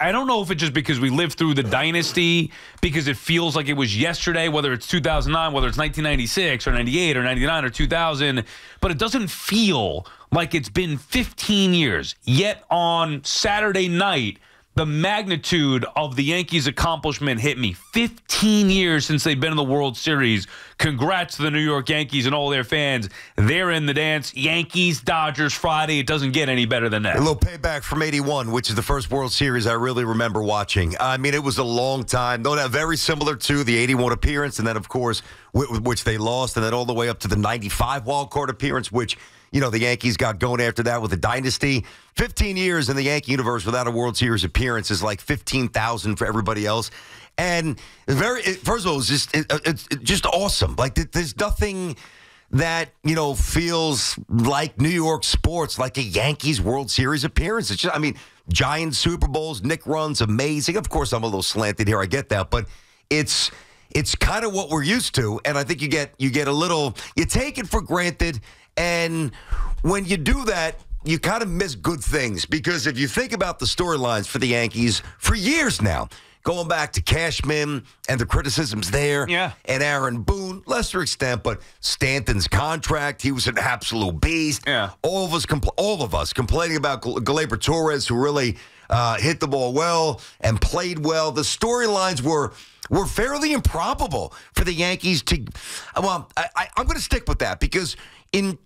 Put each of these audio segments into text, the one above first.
I don't know if it's just because we lived through the dynasty, because it feels like it was yesterday, whether it's 2009, whether it's 1996 or 98 or 99 or 2000, but it doesn't feel like it's been 15 years. Yet on Saturday night, the magnitude of the Yankees' accomplishment hit me. 15 years since they've been in the World Series. Congrats to the New York Yankees and all their fans. They're in the dance. Yankees, Dodgers, Friday. It doesn't get any better than that. A little payback from 81, which is the first World Series I really remember watching. I mean, it was a long time. No doubt, very similar to the 81 appearance, and then, of course, which they lost, and then all the way up to the 95 wild card appearance, which, you know, the Yankees got going after that with the dynasty. 15 years in the Yankee universe without a World Series appearance is like 15,000 for everybody else. And first of all, it's just awesome. Like, there's nothing that, you know, feels like New York sports, like a Yankees World Series appearance. It's just, I mean, giant Super Bowls, Nick runs, amazing. Of course, I'm a little slanted here. I get that. But it's kind of what we're used to. And I think you get a little, you take it for granted. And when you do that, you kind of miss good things, because if you think about the storylines for the Yankees for years now, going back to Cashman and the criticisms there, and Aaron Boone, lesser extent, but Stanton's contract, he was an absolute beast. Yeah. All of us complaining about Gleyber Torres, who really hit the ball well and played well. The storylines were fairly improbable for the Yankees to. Well, I'm going to stick with that, because in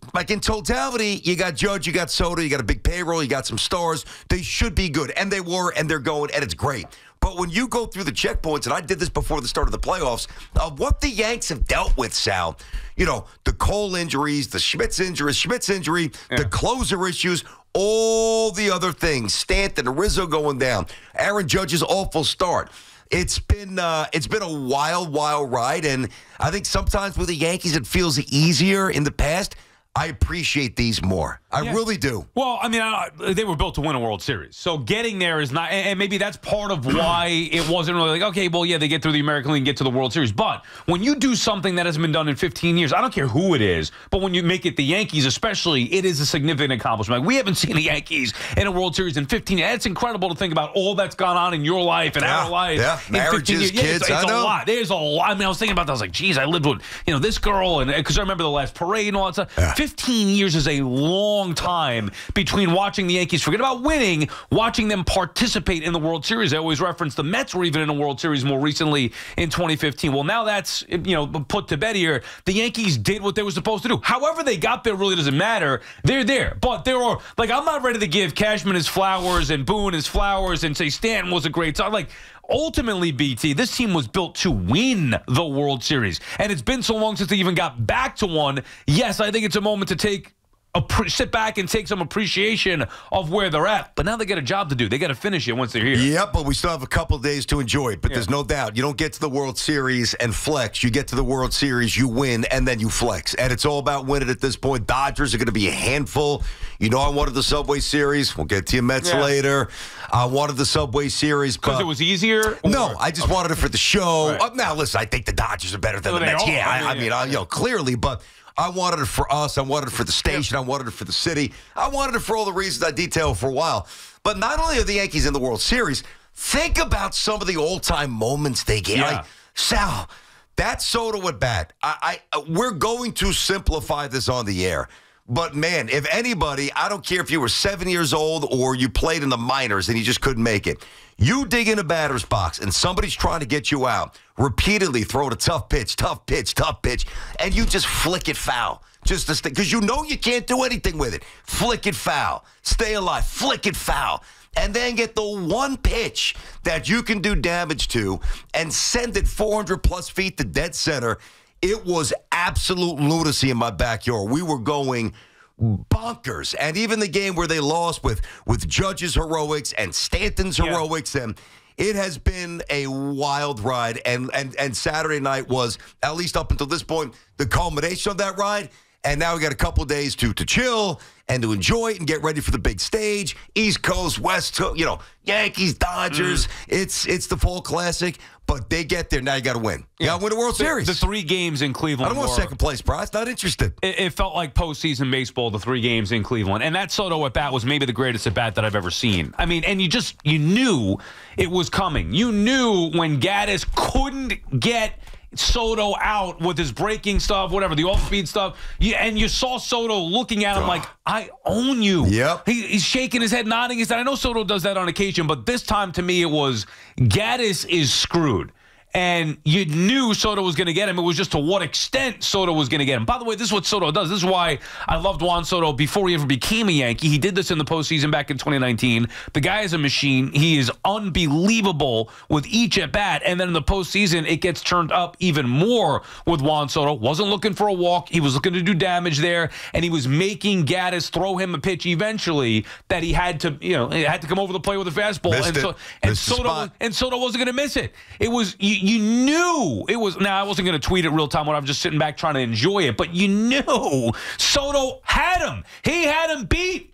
totality, you got Judge, you got Soto, you got a big payroll, you got some stars. They should be good, and they were, and they're going, and it's great. But when you go through the checkpoints, and I did this before the start of the playoffs, what the Yanks have dealt with, Sal, you know, the Cole injuries, the Schmitz injury, the closer issues, all the other things, Stanton, Rizzo going down, Aaron Judge's awful start. It's been a wild ride, and I think sometimes with the Yankees it feels easier in the past. I appreciate these more. I really do. Well, I mean, they were built to win a World Series. So getting there is not, and maybe that's part of why it wasn't really like, okay, well, yeah, they get through the American League and get to the World Series. But when you do something that hasn't been done in 15 years, I don't care who it is, but when you make it the Yankees especially, it is a significant accomplishment. Like, we haven't seen the Yankees in a World Series in 15 years. It's incredible to think about all that's gone on in your life and our life. Yeah, marriages, kids, it's a lot. There's a lot. I mean, I was thinking about that. I was like, geez, I lived with, you know, this girl, and because I remember the last parade and all that stuff. Yeah. 15 years is a long time between watching the Yankees, forget about winning, watching them participate in the World Series. I always reference the Mets were even in a World Series more recently in 2015. Well, now that's, you know, put to bed here. The Yankees did what they were supposed to do. However they got there really doesn't matter. They're there. But there are, like, I'm not ready to give Cashman his flowers and Boone his flowers and say Stanton was a great time. Like, ultimately, BT, this team was built to win the World Series. And it's been so long since they even got back to one. Yes, I think it's a moment to sit back and take some appreciation of where they're at. But now they got a job to do. They got to finish it once they're here. Yep, but we still have a couple of days to enjoy it. But there's no doubt, you don't get to the World Series and flex. You get to the World Series, you win, and then you flex. And it's all about winning at this point. Dodgers are going to be a handful. You know, I wanted the Subway Series. We'll get to your Mets later. I wanted the Subway Series. Because it was easier? No, I just wanted it for the show. Right. Now, listen, I think the Dodgers are better than the Mets. I mean, you know, clearly, but I wanted it for us. I wanted it for the station. I wanted it for the city. I wanted it for all the reasons I detailed for a while. But not only are the Yankees in the World Series, think about some of the all-time moments they get. Yeah. Like, Sal, that Soto at bat. We're going to simplify this on the air. But, man, if anybody, I don't care if you were 7 years old or you played in the minors and you just couldn't make it. You dig in a batter's box and somebody's trying to get you out, repeatedly throwing a tough pitch, and you just flick it foul. Just to because you know you can't do anything with it. Flick it foul. Stay alive. Flick it foul. And then get the one pitch that you can do damage to and send it 400-plus feet to dead center. It was absolute lunacy in my backyard. We were going bonkers. And even the game where they lost with Judge's heroics and Stanton's heroics, and it has been a wild ride. And Saturday night was, at least up until this point, the culmination of that ride. And now we got a couple of days to chill and to enjoy it and get ready for the big stage. East Coast, West Coast, Yankees, Dodgers. It's the Fall Classic, but they get there. Now you got to win. You got to win the World Series. The 3 games in Cleveland. I don't want second place prize. Not interested. It felt like postseason baseball, the 3 games in Cleveland. And that Soto at-bat was maybe the greatest at-bat that I've ever seen. I mean, and you knew it was coming. You knew when Gaddis couldn't get Soto out with his breaking stuff, whatever, the off-speed stuff, and you saw Soto looking at him like, I own you. Yep. He's shaking his head, nodding his head. I know Soto does that on occasion, but this time to me it was Gaddis is screwed. And you knew Soto was going to get him. It was just to what extent Soto was going to get him. By the way, this is what Soto does. This is why I loved Juan Soto before he ever became a Yankee. He did this in the postseason back in 2019. The guy is a machine. He is unbelievable with each at-bat. And then in the postseason, it gets turned up even more with Juan Soto. Wasn't looking for a walk. He was looking to do damage there. And he was making Gaddis throw him a pitch eventually that he had to, it had to come over the plate with a fastball. And Soto wasn't going to miss it. It was... You knew it was. Now, I wasn't going to tweet it real time when I was just sitting back trying to enjoy it, but you knew Soto had him. He had him beat.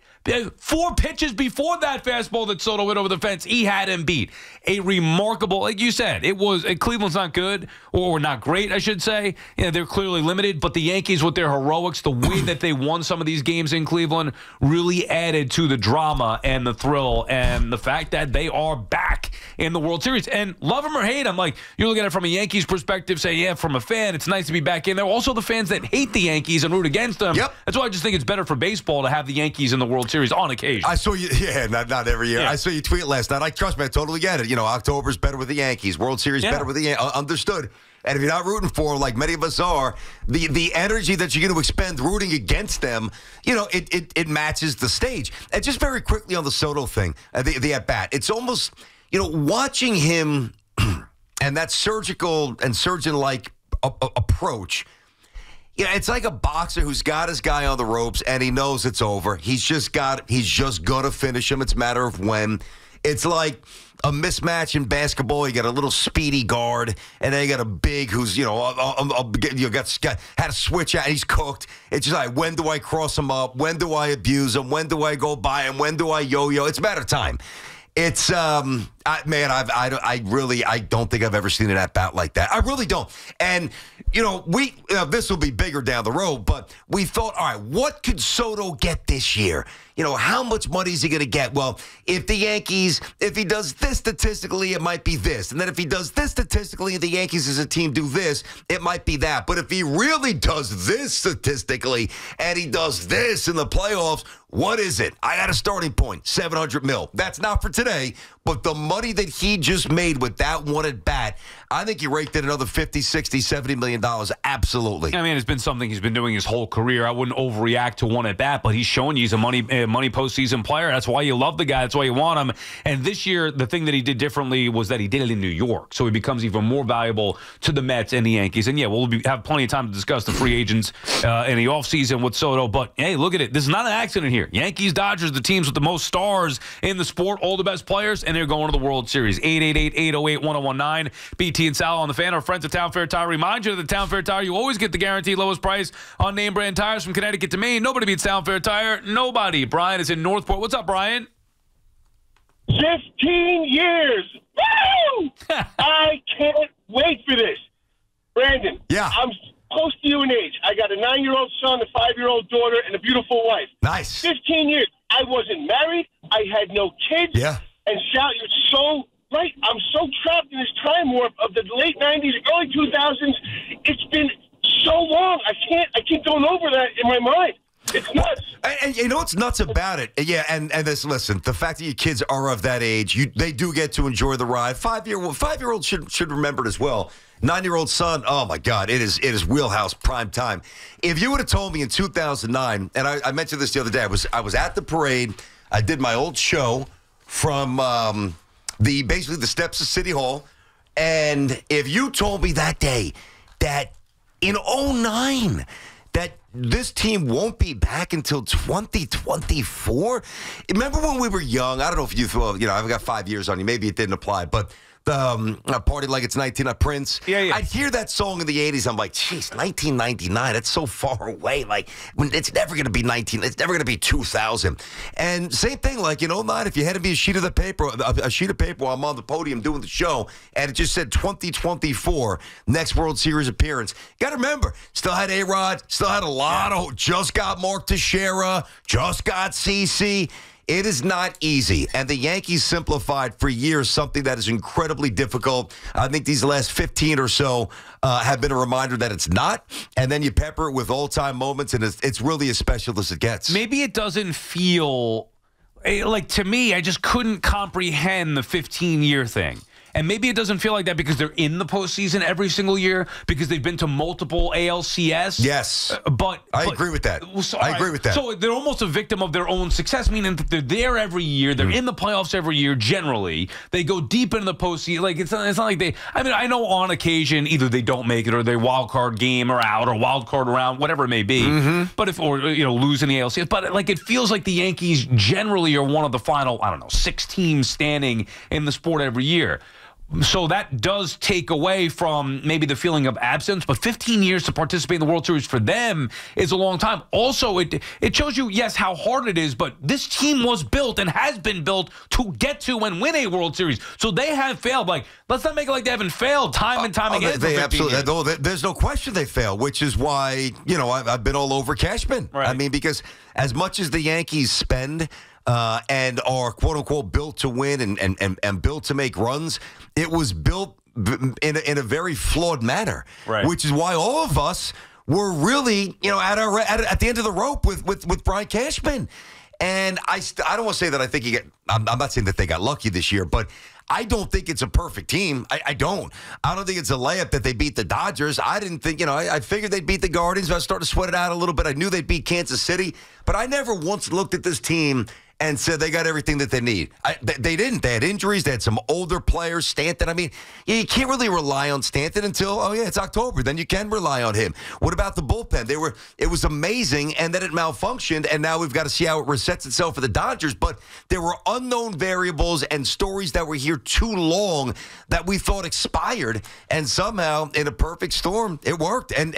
4 pitches before that fastball that Soto hit over the fence, he had him beat. A remarkable, like you said, it was Cleveland's not good or not great, I should say. They're clearly limited, but the Yankees with their heroics, the way that they won some of these games in Cleveland really added to the drama and the thrill and the fact that they are back in the World Series. And love them or hate them, like you're looking at it from a Yankees perspective, say, yeah, from a fan, it's nice to be back in there. Also the fans that hate the Yankees and root against them. Yep. That's why I just think it's better for baseball to have the Yankees in the World Series on occasion. I saw you, not every year. Yeah. I saw you tweet last night. Trust me, I totally get it. October's better with the Yankees. World Series better with the Yankees. Understood. And if you're not rooting for, like many of us are, the energy that you're going to expend rooting against them, it matches the stage. And just very quickly on the Soto thing, the at-bat, it's almost, watching him and that surgical and surgeon-like approach. It's like a boxer who's got his guy on the ropes and he knows it's over. He's just going to finish him. It's a matter of when. It's like a mismatch in basketball. You got a little speedy guard, and then you got a big who's, had to switch out. He's cooked. It's just like, when do I cross him up? When do I abuse him? When do I go by him? When do I yo-yo? It's a matter of time. It's, I don't think I've ever seen an at-bat like that. I really don't. And, this will be bigger down the road, but we thought, all right, what could Soto get this year? How much money is he going to get? Well, if he does this statistically, it might be this. And then if he does this statistically, the Yankees as a team do this, it might be that. But if he really does this statistically and he does this in the playoffs, what is it? I got a starting point, $700 million. That's not for today, but the money that he just made with that one at bat, I think he raked in another $50, $60, $70 million. Absolutely. I mean, it's been something he's been doing his whole career. I wouldn't overreact to one at bat, but he's showing you he's a money postseason player. That's why you love the guy. That's why you want him. And this year, the thing that he did differently was that he did it in New York, so he becomes even more valuable to the Mets and the Yankees. And yeah, we'll have plenty of time to discuss the free agents in the offseason with Soto. But hey, look at it. This is not an accident here. Yankees, Dodgers, the teams with the most stars in the sport, all the best players, and they're going to the World Series. 888-808-1019. BT and Sal on the Fan. Our friends at Town Fair Tire remind you that at Town Fair Tire, you always get the guaranteed lowest price on name brand tires from Connecticut to Maine. Nobody beats Town Fair Tire. Nobody. Brian is in Northport. What's up, Brian? 15 years. Woo! I can't wait for this. Brandon. Yeah. I'm close to you in age. I got a 9-year-old son, a 5-year-old daughter, and a beautiful wife. Nice. 15 years. I wasn't married. I had no kids. Yeah. And Sal, you're so right. I'm so trapped in this time warp of the late 90s, early 2000s. It's been so long. I keep going over that in my mind. It's nuts. And you know what's nuts about it? Yeah, and this, listen, the fact that your kids are of that age, they do get to enjoy the ride. 5-year-old should remember it as well. 9-year-old son, oh my God, it is wheelhouse prime time. If you would have told me in 2009, and I mentioned this the other day, I was at the parade. I did my old show from basically the steps of City Hall, and if you told me that day that in 2009 that this team won't be back until 2024. Remember when we were young? I don't know if I've got 5 years on you. Maybe it didn't apply, but the Party Like It's 19 Prince. Yeah. I'd hear that song in the 80s. I'm like, geez, 1999. That's so far away. Like, it's never going to be 19. It's never going to be 2000. And same thing, like in 09, if you had to be a sheet of paper while I'm on the podium doing the show, and it just said 2024, next World Series appearance. Got to remember, still had A-Rod, still had a lot of, just got Mark Teixeira, just got CeCe. It is not easy, and the Yankees simplified for years something that is incredibly difficult. I think these last 15 or so have been a reminder that it's not, and then you pepper it with all-time moments, and it's really as special as it gets. Maybe it doesn't feel like, to me, I just couldn't comprehend the 15-year thing. And maybe it doesn't feel like that because they're in the postseason every single year, because they've been to multiple ALCS. Yes. But I agree with that. I agree with that. So they're almost a victim of their own success, meaning that they're there every year. They're in the playoffs every year, generally. They go deep into the postseason. Like, it's not like they – I mean, I know on occasion either they don't make it or they wild card game or out or wild card round, whatever it may be. But lose in the ALCS. But, like, it feels like the Yankees generally are one of the final, 6 teams standing in the sport every year. So that does take away from maybe the feeling of absence, but 15 years to participate in the World Series for them is a long time. Also, it shows you, yes, how hard it is, but this team was built and has been built to get to and win a World Series. So they have failed. Like, let's not make it like they haven't failed time and time again. They absolutely. There's no question they failed, which is why, I've been all over Cashman. Right. I mean, because as much as the Yankees spend and are, quote-unquote, built to win and built to make runs, it was built in a very flawed manner, right. Which is why all of us were really, at the end of the rope with Brian Cashman. And I don't want to say that I think I'm not saying that they got lucky this year, but I don't think it's a perfect team. I don't think it's a layup that they beat the Dodgers. I didn't think, I figured they'd beat the Guardians, but I started to sweat it out a little bit. I knew they'd beat Kansas City, but I never once looked at this team and said they got everything that they need. They didn't. They had injuries. They had some older players. Stanton, I mean, you can't really rely on Stanton until, it's October. Then you can rely on him. What about the bullpen? It was amazing, and then it malfunctioned, and now we've got to see how it resets itself for the Dodgers. But there were unknown variables and stories that were here too long that we thought expired, and somehow, in a perfect storm, it worked. And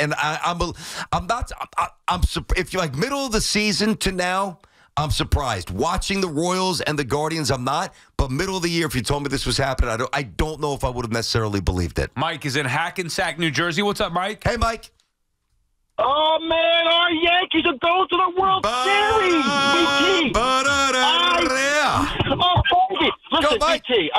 if you're like middle of the season to now, I'm surprised. Watching the Royals and the Guardians, I'm not. But middle of the year, if you told me this was happening, I don't know if I would have necessarily believed it. Mike is in Hackensack, New Jersey. What's up, Mike? Hey, Mike. Oh, man, our Yankees are going to the World Series. Listen, BT,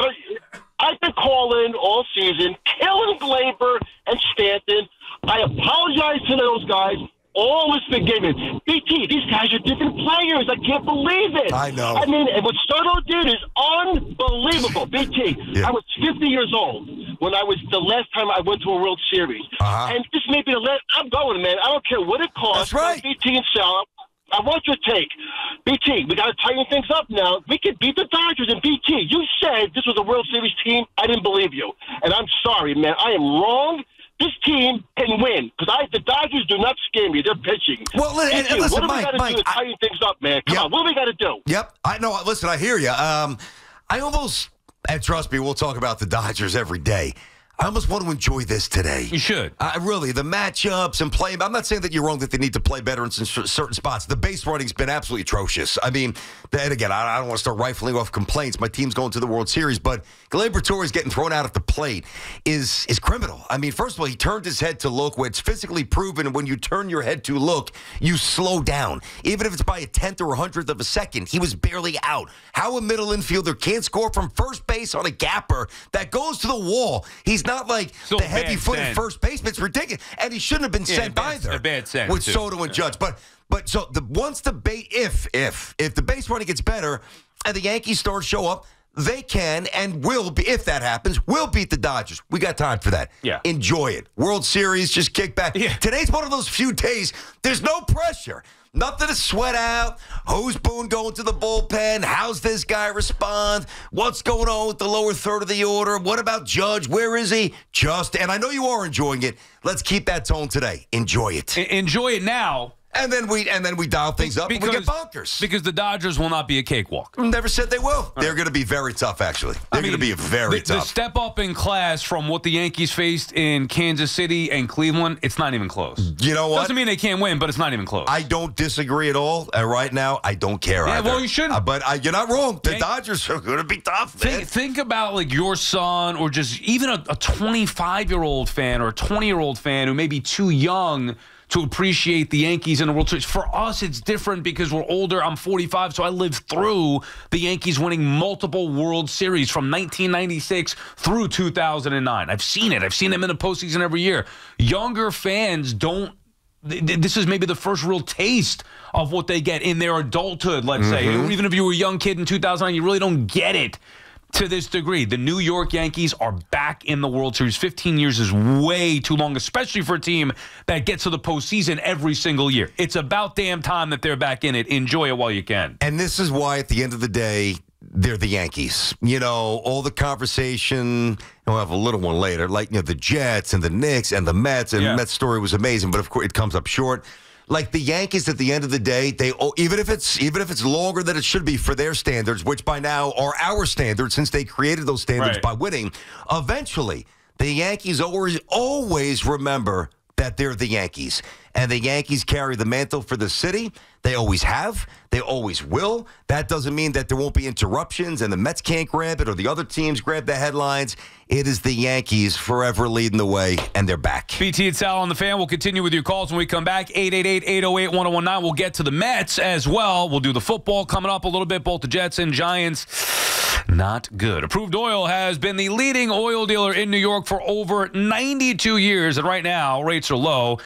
I've been calling all season, killing Glaber and Stanton. I apologize to those guys. All is forgiven. BT, these guys are different players. I can't believe it. I know. I mean, what Soto did is unbelievable. BT, yeah. I was 50 years old when the last time I went to a World Series. And this may be the last. I'm going, man. I don't care what it costs. That's right. BT and Sal, I want your take. BT, we got to tighten things up now. We could beat the Dodgers. And BT, you said this was a World Series team. I didn't believe you. And I'm sorry, man. I am wrong. This team can win because the Dodgers do not scare me. They're pitching. Well, listen, what do we Mike, got to do to tighten things up, man? Come on, what do we got to do? Yep, I know. Listen, I hear you. I almost, and trust me, we'll talk about the Dodgers every day. I almost want to enjoy this today. You should. Really, the matchups and play. I'm not saying that you're wrong that they need to play better in certain spots. The base running's been absolutely atrocious. I mean, and again, I don't want to start rifling off complaints. My team's going to the World Series, but Gleyber Torres getting thrown out at the plate is criminal. I mean, first of all, he turned his head to look, where it's physically proven when you turn your head to look, you slow down. Even if it's by a 10th or 100th of a second, he was barely out. How a middle infielder can't score from first base on a gapper that goes to the wall? He's not like the heavy-footed first baseman. It's ridiculous. And he shouldn't have been sent either. A bad send. With Soto and Judge. But so once the if the base running gets better and the Yankees start to show up, they can and will be, if that happens, will beat the Dodgers. We got time for that. Yeah. Enjoy it. World Series, just kick back. Yeah. Today's one of those few days, there's no pressure. Nothing to sweat out. Who's Boone going to the bullpen? How's this guy respond? What's going on with the lower third of the order? What about Judge? Where is he? And I know you are enjoying it. Let's keep that tone today. Enjoy it. Enjoy it now. And then we dial things up and we get bonkers. Because the Dodgers will not be a cakewalk. Never said they will. They're going to be very tough, actually. They're going to be very tough. The step up in class from what the Yankees faced in Kansas City and Cleveland, it's not even close. You know what? Doesn't mean they can't win, but it's not even close. I don't disagree at all. And right now, I don't care either. Well, you shouldn't. But you're not wrong. The Dodgers are going to be tough, man. Think about like your son or just even a 25-year-old fan or a 20-year-old fan who may be too young to appreciate the Yankees in the World Series. For us, it's different because we're older. I'm 45, so I lived through the Yankees winning multiple World Series from 1996 through 2009. I've seen it. I've seen them in the postseason every year. Younger fans don't. This is maybe the first real taste of what they get in their adulthood, let's say. Even if you were a young kid in 2009, you really don't get it to this degree. The New York Yankees are back in the World Series. 15 years is way too long, especially for a team that gets to the postseason every single year. It's about damn time that they're back in it. Enjoy it while you can. And this is why, at the end of the day, they're the Yankees. You know, all the conversation, and we'll have a little one later, like, you know, the Jets and the Knicks and the Mets, and the Mets story was amazing, but of course it comes up short. Like the Yankees, at the end of the day, even if it's longer than it should be for their standards, which by now are our standards since they created those standards by winning, eventually the Yankees always remember that they're the Yankees. And the Yankees carry the mantle for the city. They always have. They always will. That doesn't mean that there won't be interruptions and the Mets can't grab it or the other teams grab the headlines. It is the Yankees forever leading the way, and they're back. BT and Sal on the Fan. We'll continue with your calls when we come back. 888-808-1019. We'll get to the Mets as well. We'll do the football coming up a little bit, both the Jets and Giants. Not good. Approved Oil has been the leading oil dealer in New York for over 92 years, and right now rates are low.